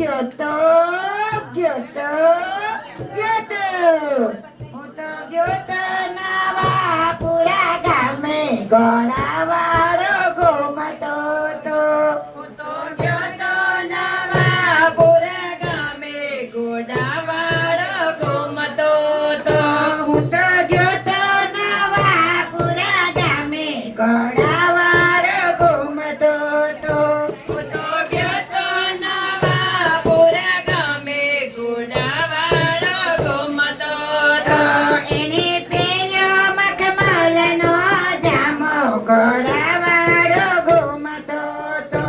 ગયો તો હું તો ગયો તો નવાપુરા ગામે ઘોડાવાળો ઘૂમતો તો હું તો ગયો તો નવાપુરા ગામે ઘોડાવાળો ઘૂમતો તો હું તો ગયો તો નવાપુરા ગામે ઘોડાવાળો ઘૂમતો તો હું તો ગયો તો નવાપુરા ગામે ઘોડાવાળો ઘૂમતો તો એને પહેર્યો મખમલનો જામો ઘોડાવાળો ઘૂમતો તો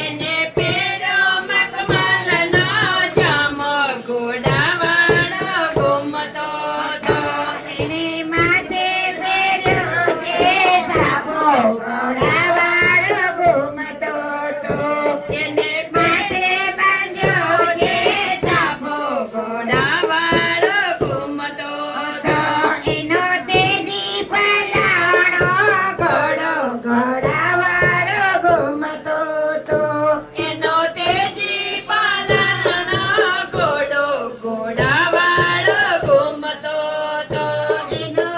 એને પહેર્યો મખમલનો જામો ઘોડાવાળો ઘૂમતો તો એને માથે પહેર્યો છે સાબો ઘોડાવાળો ઘૂમતો તો એને માથે બાંધ્યો છે સાબો ઘોડાવાળો ઘૂમતો તો એનો તેજી પલાળો ઘોડો ઘોડાવાળો ઘૂમતો તો એનો તેજી પાલનનો ઘોડો ઘોડાવાળો ઘૂમતો તો એનો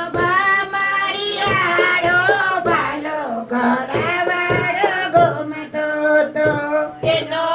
બામરિયાળો ભાલો ઘોડાવાળો ઘૂમતો તો એનો